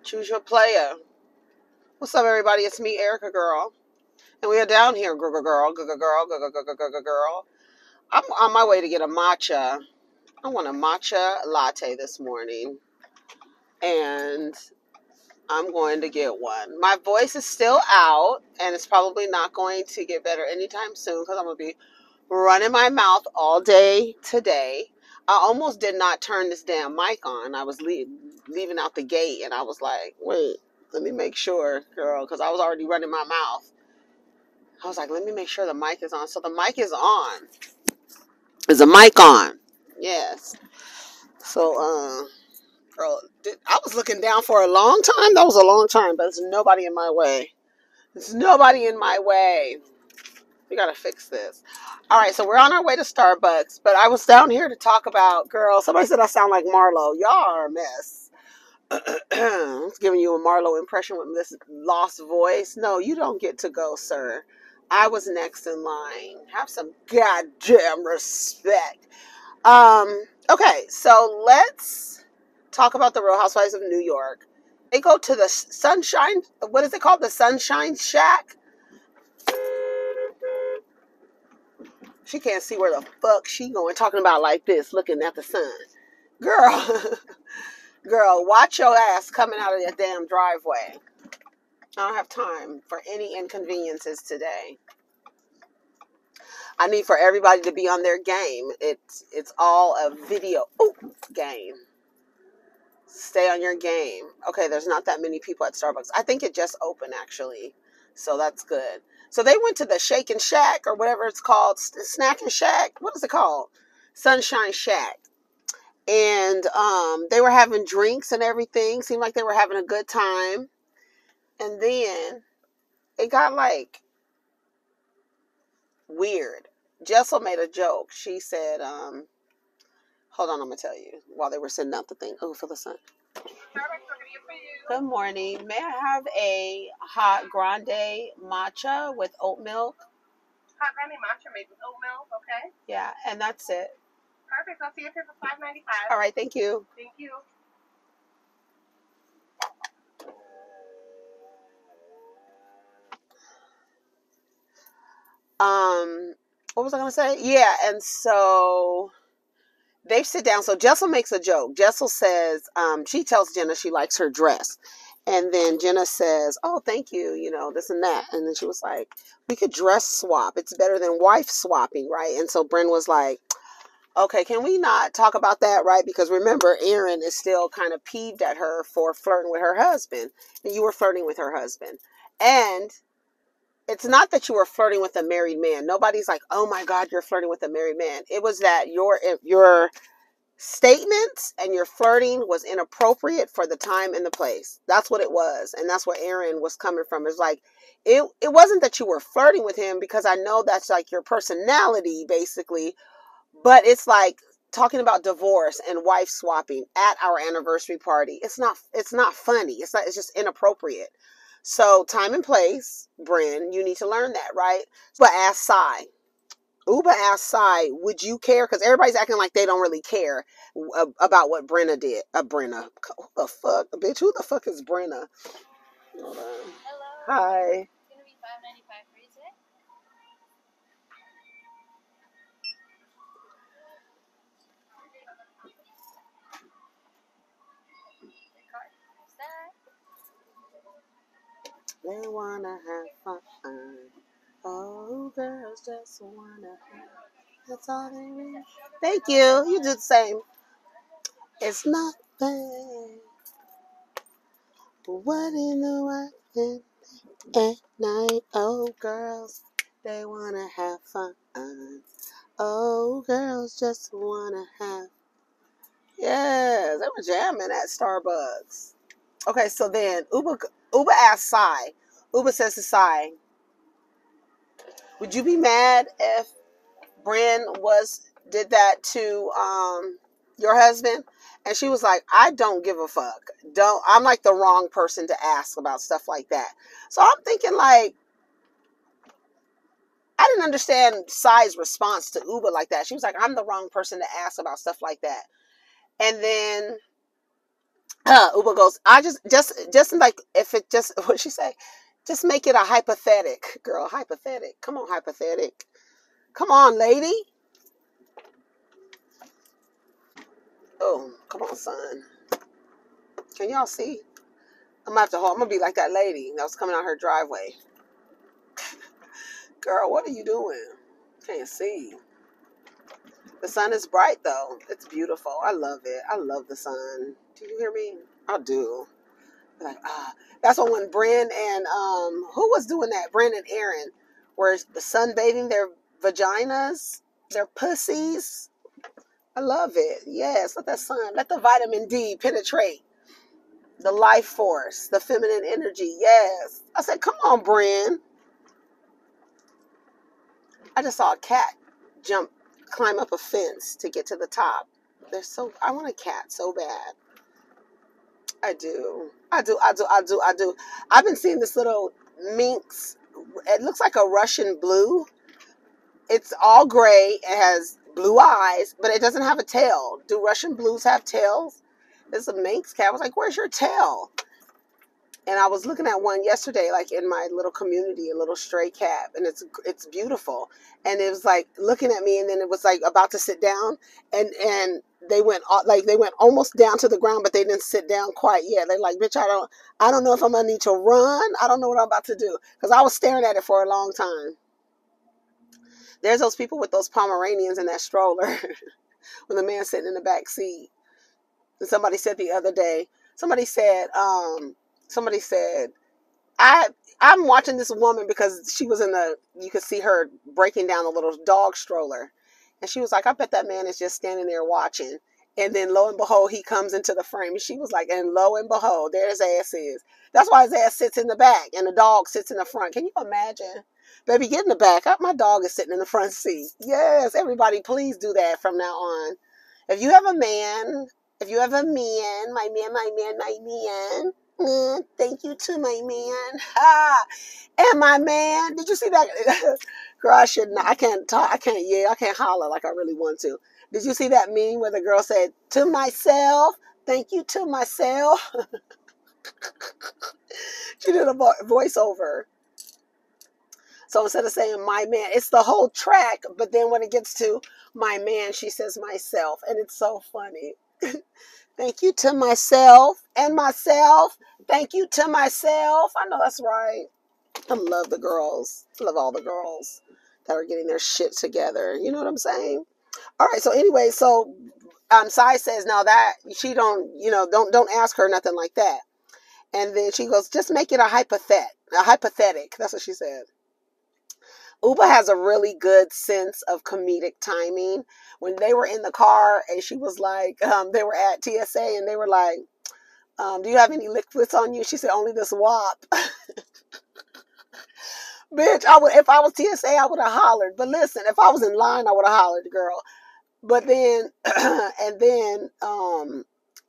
Choose your player. What's up, everybody? It's me, Erica Girl. And we are down here, girl. I'm on my way to get a matcha. I want a matcha latte this morning. And I'm going to get one. My voice is still out, and it's probably not going to get better anytime soon because I'm going to be running my mouth all day today. I almost did not turn this damn mic on. I was leaving out the gate, and I was like, wait, let me make sure, girl, because I was already running my mouth. I was like, let me make sure the mic is on. So the mic is on. Is the mic on? Yes. So, girl, I was looking down for a long time. That was a long time, but there's nobody in my way. There's nobody in my way. We got to fix this. All right, so we're on our way to Starbucks, but I was down here to talk about, girl, somebody said I sound like Marlo. Y'all are a mess. I was giving you a Marlo impression with this lost voice. No, you don't get to go, sir. I was next in line. Have some goddamn respect. Okay, so let's talk about the Real Housewives of New York. They go to the Sunshine, what is it called? The Sunshine Shack? She can't see where the fuck she going, talking about like this, looking at the sun. Girl, girl, watch your ass coming out of that damn driveway. I don't have time for any inconveniences today. I need for everybody to be on their game. It's all a video game. Stay on your game. Okay, there's not that many people at Starbucks. I think it just opened, actually. So that's good. So they went to the Shake and Shack, or whatever it's called. Snack and Shack? What is it called? Sunshine Shack. And they were having drinks and everything. Seemed like they were having a good time. And then it got, like, weird. Jessel made a joke. She said, hold on, I'm going to tell you. While they were sending out the thing. Oh, for the sun. Good morning. May I have a hot grande matcha with oat milk? Hot grande matcha made with oat milk, okay? Yeah, and that's it. Perfect. I'll see you here for $5.95. All right, thank you. Thank you. What was I going to say? Yeah, and so they sit down. So Jessel makes a joke. Jessel says, she tells Jenna she likes her dress. And then Jenna says, oh, thank you, you know, this and that. And then she was like, we could dress swap. It's better than wife swapping, right? And so Bryn was like, okay, can we not talk about that, right? Because remember, Aaron is still kind of peeved at her for flirting with her husband. And you were flirting with her husband. And it's not that you were flirting with a married man. Nobody's like, oh my God, you're flirting with a married man. It was that your statements and your flirting was inappropriate for the time and the place. That's what it was. And that's where Aaron was coming from. It's like, it wasn't that you were flirting with him, because I know that's like your personality, basically. But it's like talking about divorce and wife swapping at our anniversary party. It's not funny. It's just inappropriate. So time and place, Bryn, you need to learn that, right? But ask Sai. Uba asked Sai, would you care? Because everybody's acting like they don't really care about what Brenna did. Brenna. Who the fuck? Bitch, who the fuck is Brenna? Hold on. Hello. Hi. It's going to be $5.95 for you today. They wanna have fun. Oh, girls just wanna have. That's all they need. Thank you. You do the same. It's not bad. What in the world at night? Oh, girls, they wanna have fun. Oh, girls just wanna have. Yes, they were jamming at Starbucks. Okay, so then Uba asked Sai. Uba says to Sai, would you be mad if Bryn did that to your husband? And she was like, I don't give a fuck. I'm like the wrong person to ask about stuff like that. So I'm thinking, like, I didn't understand Sai's response to Uba like that. She was like, I'm the wrong person to ask about stuff like that. And then Uber goes, I just like, if it just, what she say? Just make it a hypothetic, girl. Hypothetic. Come on, hypothetic. Come on, lady. Oh, come on, son. Can y'all see? I'm gonna have to hold. I'm gonna be like that lady that was coming out her driveway. Girl, what are you doing? Can't see. The sun is bright though. It's beautiful. I love it. I love the sun. Do you hear me? I do. Like, that's when Bren and who was doing that? Bren and Aaron were the sunbathing their vaginas, their pussies. I love it. Yes, let that sun, let the vitamin D penetrate the life force, the feminine energy. Yes. I said, come on, Bren. I just saw a cat climb up a fence to get to the top. I want a cat so bad. I do. I do. I do. I do. I do. I've been seeing this little minx. It looks like a Russian blue. It's all gray. It has blue eyes, but it doesn't have a tail. Do Russian blues have tails? It's a minx cat. I was like, where's your tail? And I was looking at one yesterday, like in my little community, a little stray cat, and it's beautiful. And it was like looking at me, and then it was like about to sit down, and they went almost down to the ground, but they didn't sit down quite yet. They're like, bitch, I don't know if I'm gonna need to run. I don't know what I'm about to do, because I was staring at it for a long time. There's those people with those Pomeranians in that stroller, when the man's sitting in the back seat. And somebody said the other day, somebody said, I'm watching this woman because she was you could see her breaking down the little dog stroller. And she was like, I bet that man is just standing there watching. And then lo and behold, he comes into the frame. And she was like, and lo and behold, there his ass is. That's why his ass sits in the back and the dog sits in the front. Can you imagine? Baby, get in the back. My dog is sitting in the front seat. Yes, everybody, please do that from now on. If you have a man, my man, thank you to my man. And my man, did you see that? Girl, I should not. I can't talk. I can't yell. I can't holler like I really want to. Did you see that meme where the girl said, to myself, thank you to myself? She did a voiceover. So instead of saying my man, it's the whole track. But then when it gets to my man, she says myself. And it's so funny. Thank you to myself and myself. Thank you to myself. I know that's right. I love the girls. I love all the girls that are getting their shit together. You know what I'm saying? All right. So anyway, Sai says now that she don't ask her nothing like that. And then she goes, just make it a hypothetic. That's what she said. Uba has a really good sense of comedic timing. When they were in the car and she was like, they were at TSA and they were like, do you have any liquids on you? She said, only this WAP. Bitch, if I was TSA, I would have hollered. But listen, if I was in line, I would have hollered, girl. But then, and then,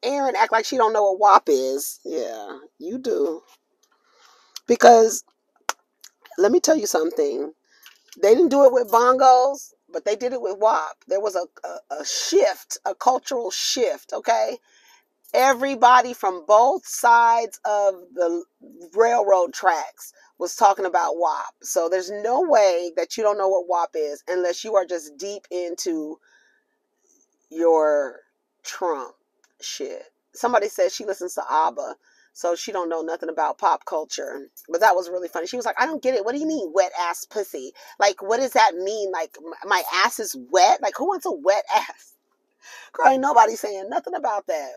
Erin act like she don't know what WAP is. Yeah, you do. Because, let me tell you something. They didn't do it with bongos, but they did it with WAP. There was a shift, a cultural shift, okay? Everybody from both sides of the railroad tracks was talking about WAP. So there's no way that you don't know what WAP is unless you are just deep into your Trump shit. Somebody said she listens to ABBA, so she don't know nothing about pop culture. But that was really funny. She was like, I don't get it. What do you mean wet ass pussy? Like, what does that mean? Like, my ass is wet? Like, who wants a wet ass? Girl, ain't nobody saying nothing about that.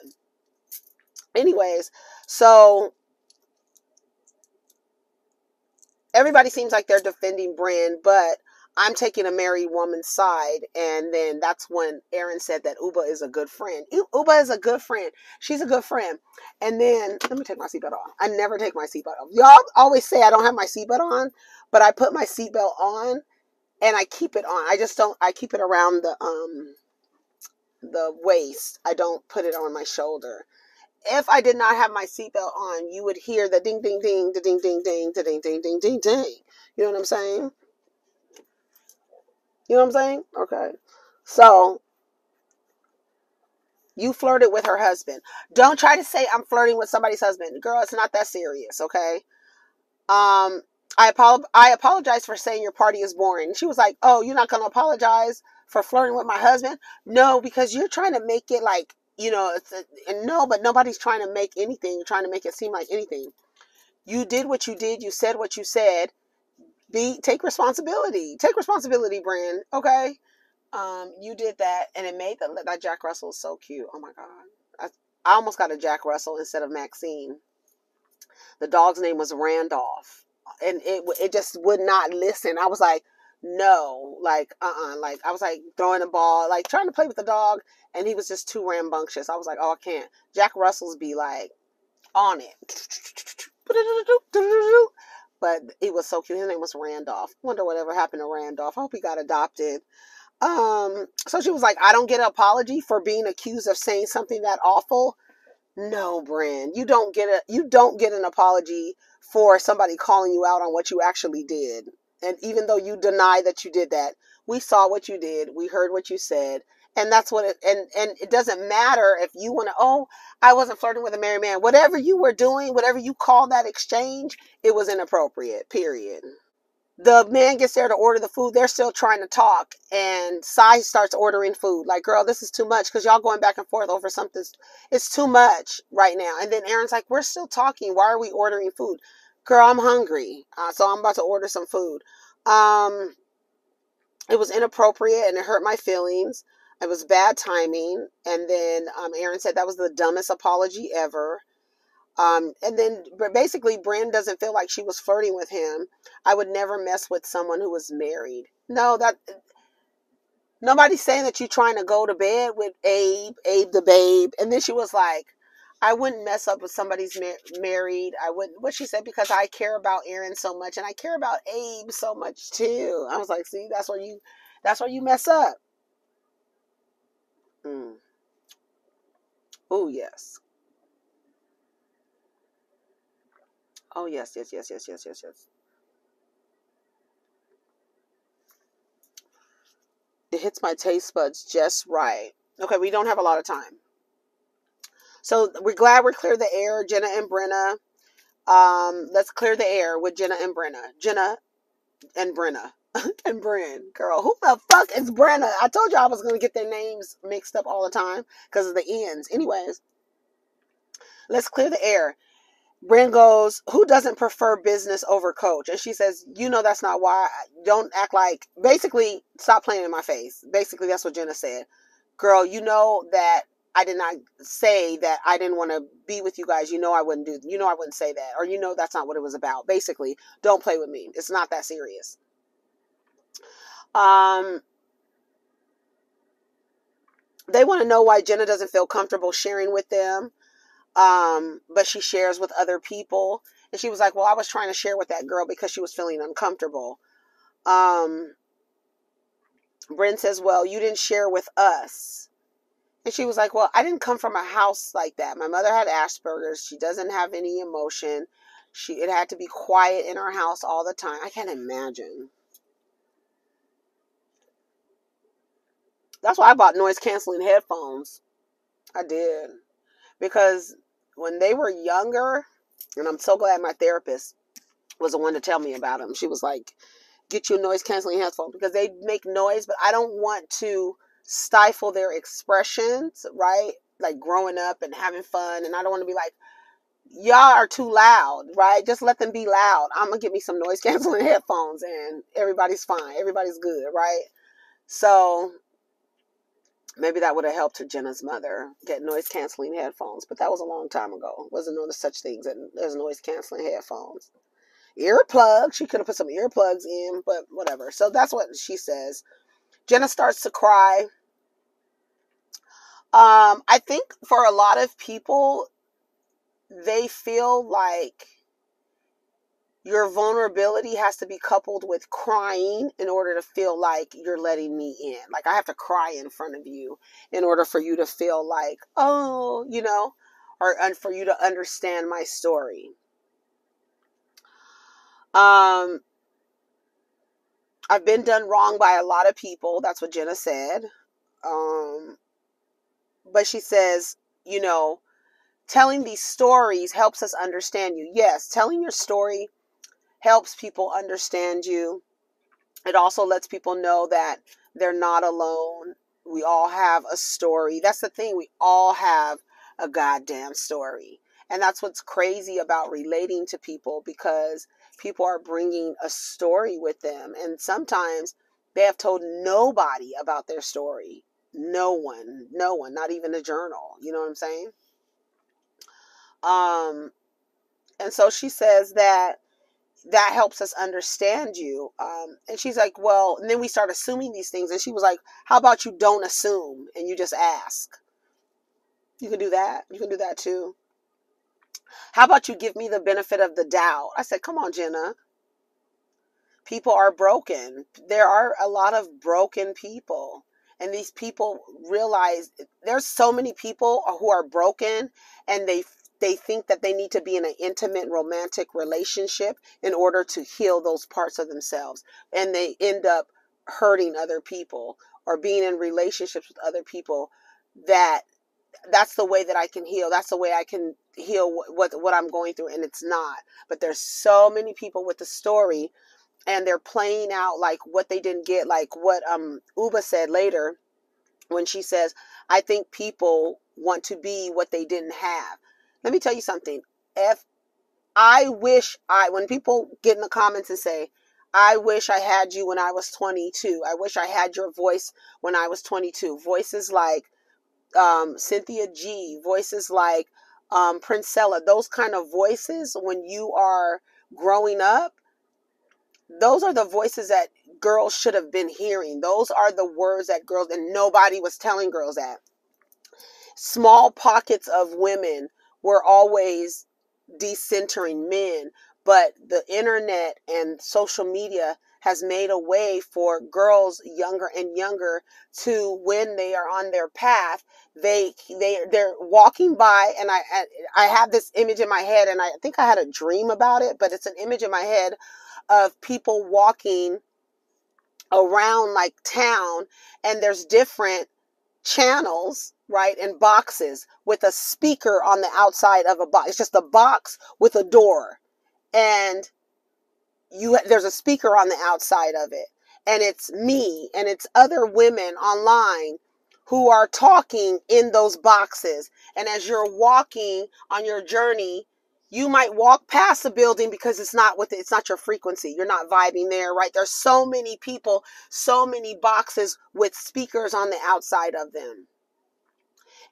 Anyways, so everybody seems like they're defending Bren, but I'm taking a married woman's side. And then that's when Aaron said that Uba is a good friend. Uba is a good friend. She's a good friend. And then, let me take my seatbelt off. I never take my seatbelt off. Y'all always say I don't have my seatbelt on, but I put my seatbelt on and I keep it on. I keep it around the waist. I don't put it on my shoulder. If I did not have my seatbelt on, you would hear the ding, ding, ding, the ding, ding, ding, the ding, ding, ding, ding, ding. You know what I'm saying? You know what I'm saying? Okay. So, You flirted with her husband. Don't try to say I'm flirting with somebody's husband. Girl, it's not that serious, okay? Um, I apologize for saying your party is boring. She was like, oh, you're not going to apologize for flirting with my husband? No, because you're trying to make it like, and no, but nobody's trying to make anything. You're trying to make it seem like anything. You did what you did. You said what you said. Take responsibility. Take responsibility, Brand. Okay. You did that, and it made that Jack Russell so cute. Oh my god, I almost got a Jack Russell instead of Maxine. The dog's name was Randolph, and it just would not listen. I was like, no, like like I was like throwing the ball, like trying to play with the dog, and he was just too rambunctious. I was like, oh, I can't. Jack Russells be like on it. But he was so cute. His name was Randolph. Wonder whatever happened to Randolph. I hope he got adopted. So she was like, I don't get an apology for being accused of saying something that awful. No, Brand, you don't get an apology for somebody calling you out on what you actually did. And even though you deny that you did that, we saw what you did, we heard what you said, and that's what and it doesn't matter if you want to, oh, I wasn't flirting with a married man. Whatever you were doing, whatever you call that exchange, it was inappropriate, period. The man gets there to order the food. They're still trying to talk. And Sai starts ordering food. Like, girl, this is too much because y'all going back and forth over something. It's too much right now. And then Aaron's like, we're still talking. Why are we ordering food? Girl, I'm hungry. So I'm about to order some food. It was inappropriate and it hurt my feelings. It was bad timing. And then Aaron said that was the dumbest apology ever. And then basically Bryn doesn't feel like she was flirting with him. I would never mess with someone who was married. No, that nobody's saying that you're trying to go to bed with Abe the babe. And then she was like, I wouldn't mess up with somebody's married. I wouldn't. What she said, because I care about Aaron so much and I care about Abe so much too. I was like, see, that's where you mess up. Oh, yes. Oh, yes, yes, yes, yes, yes, yes, yes. It hits my taste buds just right. Okay, we don't have a lot of time. So we're glad we're clear the air, Jenna and Brenna. Let's clear the air with Jenna and Brenna. Jenna and Brenna. And Bren. Girl, who the fuck is Brenna? I told you I was going to get their names mixed up all the time because of the ends. Anyways, let's clear the air. Bren goes, who doesn't prefer business over coach? And she says, that's not why. Don't act like, basically, stop playing in my face. Basically, that's what Jenna said. Girl, you know that I did not say that I didn't want to be with you guys. I wouldn't I wouldn't say that. Or, that's not what it was about. Basically, don't play with me. It's not that serious. They want to know why Jenna doesn't feel comfortable sharing with them. But she shares with other people. And she was like, well, I was trying to share with that girl because she was feeling uncomfortable. Bryn says, well, you didn't share with us. And she was like, well, I didn't come from a house like that. My mother had Asperger's. She doesn't have any emotion. It had to be quiet in her house all the time. I can't imagine. That's why I bought noise canceling headphones. I did. Because when they were younger, and I'm so glad my therapist was the one to tell me about them. She was like, get you a noise canceling headphone because they make noise, but I don't want to stifle their expressions, right? Like growing up and having fun. And I don't want to be like, y'all are too loud, right? Just let them be loud. I'm going to get me some noise canceling headphones and everybody's fine. Everybody's good, right? So maybe that would have helped Jenna's mother get noise canceling headphones, but that was a long time ago. Wasn't no such things as noise canceling headphones. Earplugs. She could have put some earplugs in, but whatever. So that's what she says. Jenna starts to cry. I think for a lot of people, they feel like your vulnerability has to be coupled with crying in order to feel like you're letting me in. Like I have to cry in front of you in order for you to feel like, oh, or for you to understand my story. I've been done wrong by a lot of people. That's what Jenna said. but she says, you know, telling these stories helps us understand you. Yes, telling your story helps people understand you. It also lets people know that they're not alone. We all have a story. That's the thing. We all have a goddamn story. And that's what's crazy about relating to people, because people are bringing a story with them. And sometimes they have told nobody about their story. No one, not even a journal. You know what I'm saying? Um, and so she says that helps us understand you. And she's like, well, and then we start assuming these things. And she was like, how about you don't assume and you just ask? You can do that. You can do that too. How about you give me the benefit of the doubt? I said, come on, Jenna. People are broken. There are a lot of broken people. And these people realize there's so many people who are broken, and they think that they need to be in an intimate romantic relationship in order to heal those parts of themselves. And they end up hurting other people or being in relationships with other people that's the way that I can heal. That's the way I can heal what I'm going through. And it's not. But there's so many people with the story, and they're playing out like what they didn't get, like what Uba said later when she says, I think people want to be what they didn't have. Let me tell you something. If when people get in the comments and say, I wish I had you when I was 22. I wish I had your voice when I was 22. Voices like Cynthia G, voices like Princella, those kind of voices when you are growing up, those are the voices that girls should have been hearing. Those are the words that girls, and nobody was telling girls that. Small pockets of women were always decentering men, but the internet and social media has made a way for girls younger and younger to, when they are on their path, they're walking by, and I have this image in my head, and I think I had a dream about it, but it's an image in my head of people walking around like town, and there's different channels, right, and boxes with a speaker on the outside of a box. It's just a box with a door, and there's a speaker on the outside of it, and it's me and it's other women online who are talking in those boxes. And as you're walking on your journey, you might walk past a building because it's not your frequency. You're not vibing there, right? There's so many people, so many boxes with speakers on the outside of them.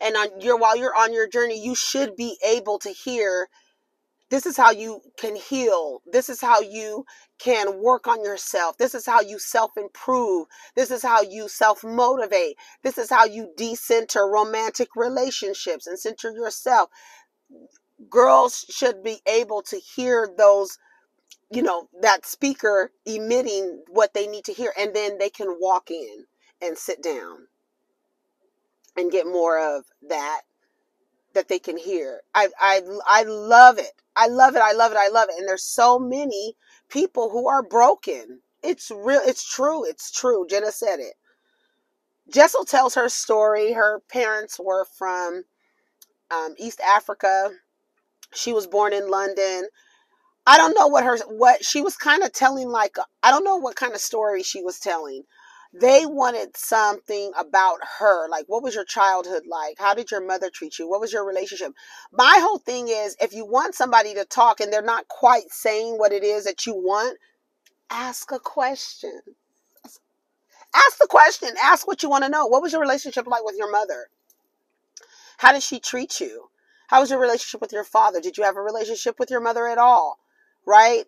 And while you're on your journey, you should be able to hear, this is how you can heal. This is how you can work on yourself. This is how you self-improve. This is how you self-motivate. This is how you decenter romantic relationships and center yourself. Girls should be able to hear those, that speaker emitting what they need to hear, and then they can walk in and sit down and get more of that they can hear. I love it. I love it. I love it. I love it. And there's so many people who are broken. It's real. It's true. It's true. Jenna said it. Jessel tells her story. Her parents were from East Africa. She was born in London. I don't know what she was kind of telling, like, I don't know what kind of story she was telling. They wanted something about her. Like, what was your childhood like? How did your mother treat you? What was your relationship? My whole thing is, if you want somebody to talk and they're not quite saying what it is that you want, ask a question. Ask the question. Ask what you want to know. What was your relationship like with your mother? How did she treat you? How was your relationship with your father? Did you have a relationship with your mother at all? Right?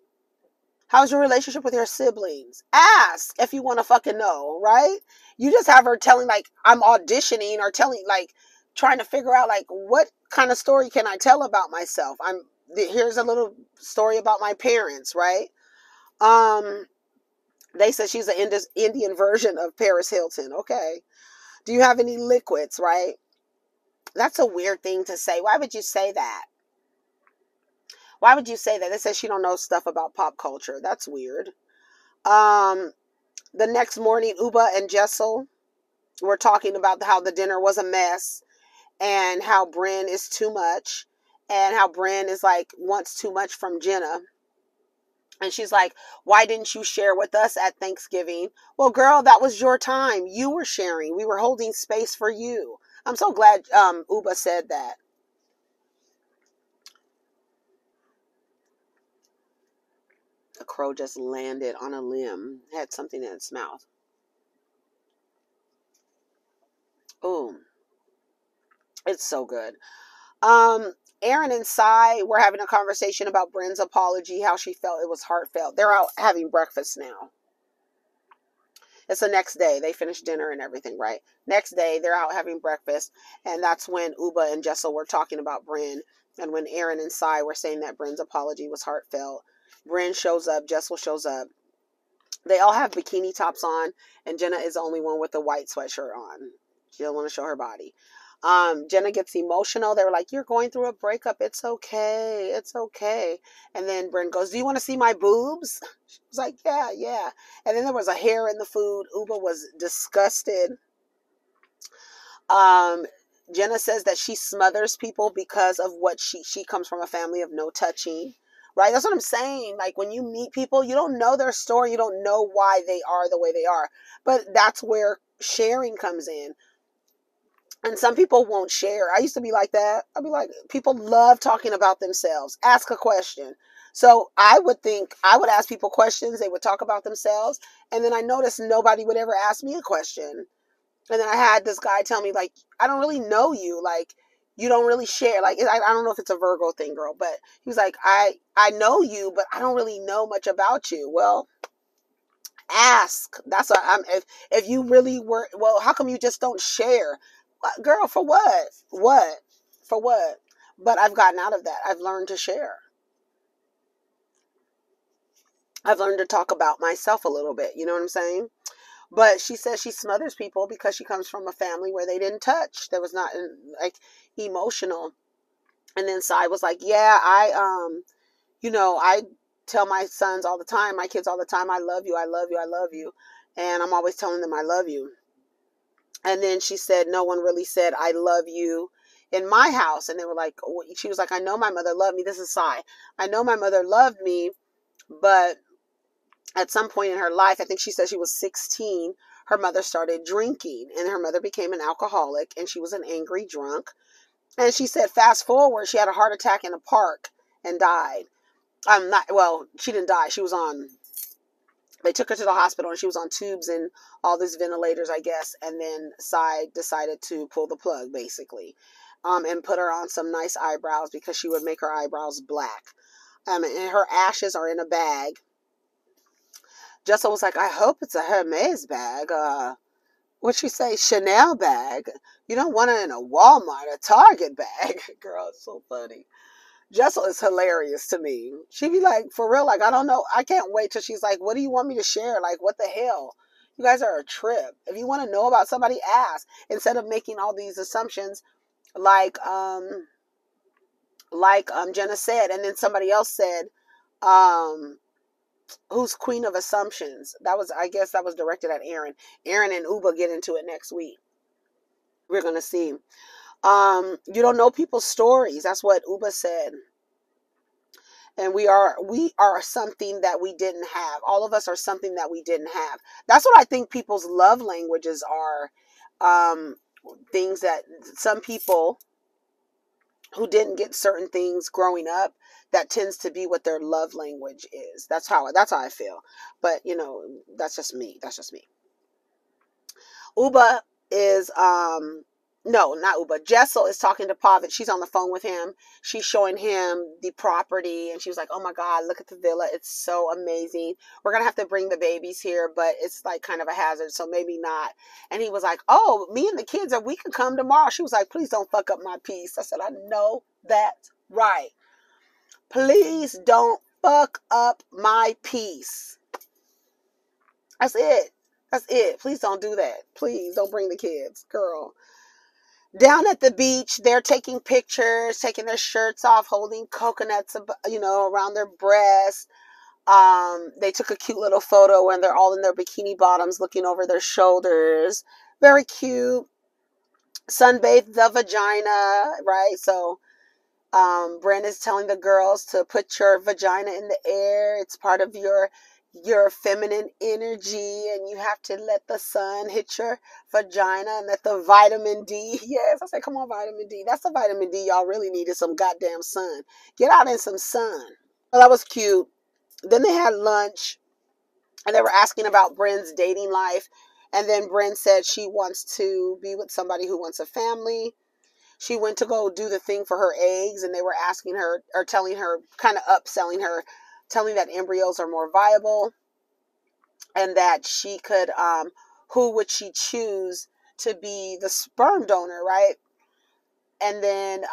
How's your relationship with your siblings? Ask if you want to fucking know, right? You just have her telling, like, I'm auditioning, or telling, like, trying to figure out, like, what kind of story can I tell about myself? Here's a little story about my parents, right? They said she's an Indian version of Paris Hilton. Okay. Do you have any liquids, right? That's a weird thing to say. Why would you say that? Why would you say that? They said she don't know stuff about pop culture. That's weird. The next morning, Uba and Jessel were talking about how the dinner was a mess. and how Bryn is too much, and how Bryn is like wants too much from Jenna. And she's like, why didn't you share with us at Thanksgiving? Well, girl, that was your time. You were sharing. We were holding space for you. I'm so glad Uba said that. A crow just landed on a limb. Had something in its mouth. Ooh, it's so good. Aaron and Sai were having a conversation about Bryn's apology, how she felt it was heartfelt. They're out having breakfast now. It's the next day. They finished dinner and everything, right? Next day, they're out having breakfast, and that's when Uba and Jessel were talking about Bryn, and when Aaron and Sai were saying that Bryn's apology was heartfelt. Bryn shows up, Jessel shows up. They all have bikini tops on, and Jenna is the only one with a white sweatshirt on. She doesn't want to show her body. Jenna gets emotional. They were like, you're going through a breakup. It's okay. It's okay. And then Bryn goes, do you want to see my boobs? She was like, yeah, yeah. And then there was a hair in the food. Uba was disgusted. Jenna says that she smothers people because of what she comes from a family of no touching. Right? That's what I'm saying. Like when you meet people, you don't know their story. You don't know why they are the way they are. But that's where sharing comes in. And some people won't share. I used to be like that. I'd be like, people love talking about themselves. Ask a question. So I would ask people questions. They would talk about themselves. And then I noticed nobody would ever ask me a question. And then I had this guy tell me, like, I don't really know you. Like, you don't really share. Like, I don't know if it's a Virgo thing, girl. But he was like, I know you, but I don't really know much about you. Well, ask. That's what I'm. If you really were, well, how come you just don't share? Girl, for what? What? For what? But I've gotten out of that. I've learned to share. I've learned to talk about myself a little bit. You know what I'm saying? But she says she smothers people because she comes from a family where they didn't touch. There was not like emotional. And then Sai was like, yeah, I tell my sons all the time, my kids all the time, I love you, I love you, I love you. And I'm always telling them I love you. And then she said, no one really said, I love you in my house. And they were like, she was like, I know my mother loved me. This is Sai. I know my mother loved me, but at some point in her life, I think she said she was 16, her mother started drinking and her mother became an alcoholic and she was an angry drunk. And she said, fast forward, she had a heart attack in a park and died. She didn't die. They took her to the hospital and she was on tubes and all these ventilators, I guess. And then Sai decided to pull the plug, basically, and put her on some nice eyebrows because she would make her eyebrows black. And her ashes are in a bag. Jessel was like, I hope it's a Hermes bag. What'd she say? Chanel bag. You don't want it in a Walmart, a Target bag. Girl, it's so funny. Jessel is hilarious to me. She'd be like, for real, like, I don't know. I can't wait till she's like, what do you want me to share? Like, what the hell? You guys are a trip. If you want to know about somebody, ask. Instead of making all these assumptions, like Jenna said, and then somebody else said, who's Queen of Assumptions? I guess that was directed at Aaron. Aaron and Uba get into it next week. We're going to see. You don't know people's stories. That's what Uba said. And we are something that we didn't have. All of us are something that we didn't have. That's what I think people's love languages are. Things that some people who didn't get certain things growing up, that tends to be what their love language is. That's how I feel. But that's just me. Uba is no, not Uba. Jessel is talking to Pavic. She's on the phone with him. She's showing him the property. And she was like, oh my God, look at the villa. It's so amazing. We're going to have to bring the babies here, but it's like kind of a hazard. So maybe not. And he was like, oh, me and the kids, we can come tomorrow. She was like, please don't fuck up my peace. I said, I know that's right. Please don't fuck up my peace. That's it. That's it. Please don't do that. Please don't bring the kids, girl. Down at the beach, they're taking pictures, taking their shirts off, holding coconuts, around their breasts. They took a cute little photo and they're all in their bikini bottoms looking over their shoulders. Very cute. sunbathe the vagina, right? So Brent is telling the girls to put your vagina in the air. It's part of your feminine energy, and you have to let the sun hit your vagina and let the vitamin D. Yes, I said, come on, vitamin D. That's the vitamin D y'all really need, is some goddamn sun. Get out in some sun. Well, that was cute. Then they had lunch, and they were asking about Bryn's dating life. And then Bryn said she wants to be with somebody who wants a family. She went to go do the thing for her eggs, and they were asking her, or telling her, kind of upselling her, telling that embryos are more viable, and that she could, who would she choose to be the sperm donor, right? And then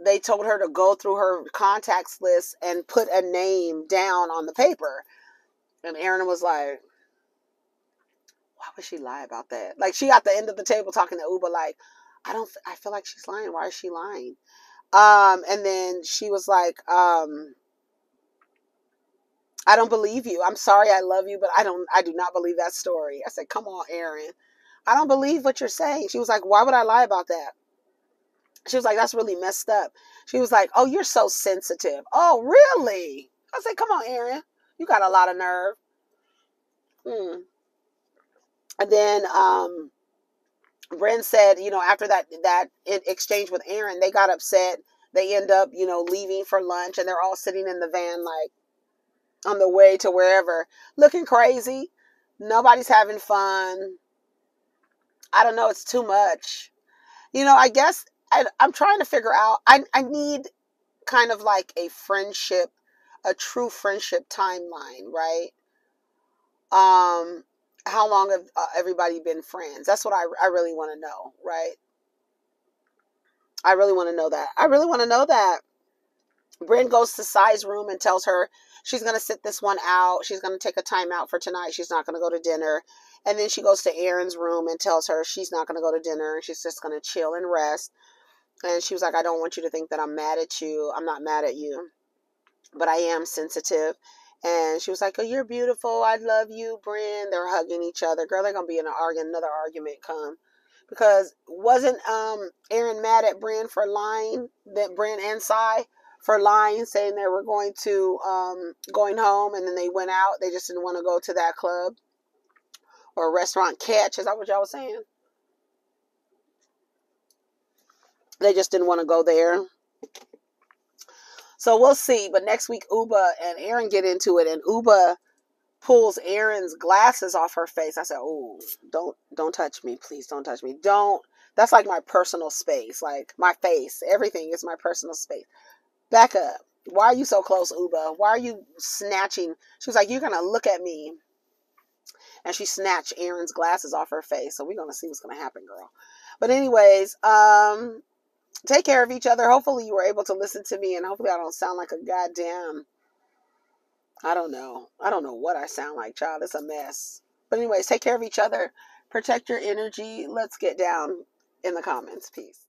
they told her to go through her contacts list and put a name down on the paper. And Erin was like, why would she lie about that? Like, she at the end of the table talking to Uba, like, I feel like she's lying. Why is she lying? And then she was like, I don't believe you. I'm sorry, I love you, but I do not believe that story. I said, come on, Erin. I don't believe what you're saying. She was like, why would I lie about that? She was like, that's really messed up. She was like, oh, you're so sensitive. Oh, really? I said, come on, Erin. You got a lot of nerve. And then Bryn said, after that exchange with Erin, they got upset. They end up, leaving for lunch, and they're all sitting in the van, like, on the way to wherever, looking crazy. Nobody's having fun. I don't know. It's too much. I guess I'm trying to figure out. I need kind of like a friendship, a true friendship timeline, right? How long have everybody been friends? That's what I really want to know, right? I really want to know that. I really want to know that. Bryn goes to Sai's room and tells her she's going to sit this one out. She's going to take a time out for tonight. She's not going to go to dinner. And then she goes to Erin's room and tells her she's not going to go to dinner. She's just going to chill and rest. And she was like, I don't want you to think that I'm mad at you. I'm not mad at you, but I am sensitive. And she was like, oh, you're beautiful. I love you, Bryn. They're hugging each other. Girl, they're going to be in another argument come. Because wasn't Erin mad at Bryn for lying? That Bryn and Sai for lying, saying they were going home, and then they went out. They just didn't want to go to that club or restaurant. Catch, is that what y'all was saying? They just didn't want to go there. So we'll see. But next week, Uba and Erin get into it, and Uba pulls Erin's glasses off her face. I said, "Oh, don't touch me, please. Don't touch me. Don't. That's like my personal space. Like my face. Everything is my personal space. Back up. Why are you so close, Uba? Why are you snatching?" She was like, "You're gonna look at me." And she snatched Erin's glasses off her face. So we're gonna see what's gonna happen, girl. But anyways, take care of each other. Hopefully you were able to listen to me, and hopefully I don't sound like a goddamn, I don't know what I sound like, child. It's a mess. But anyways, take care of each other. Protect your energy. Let's get down in the comments. Peace.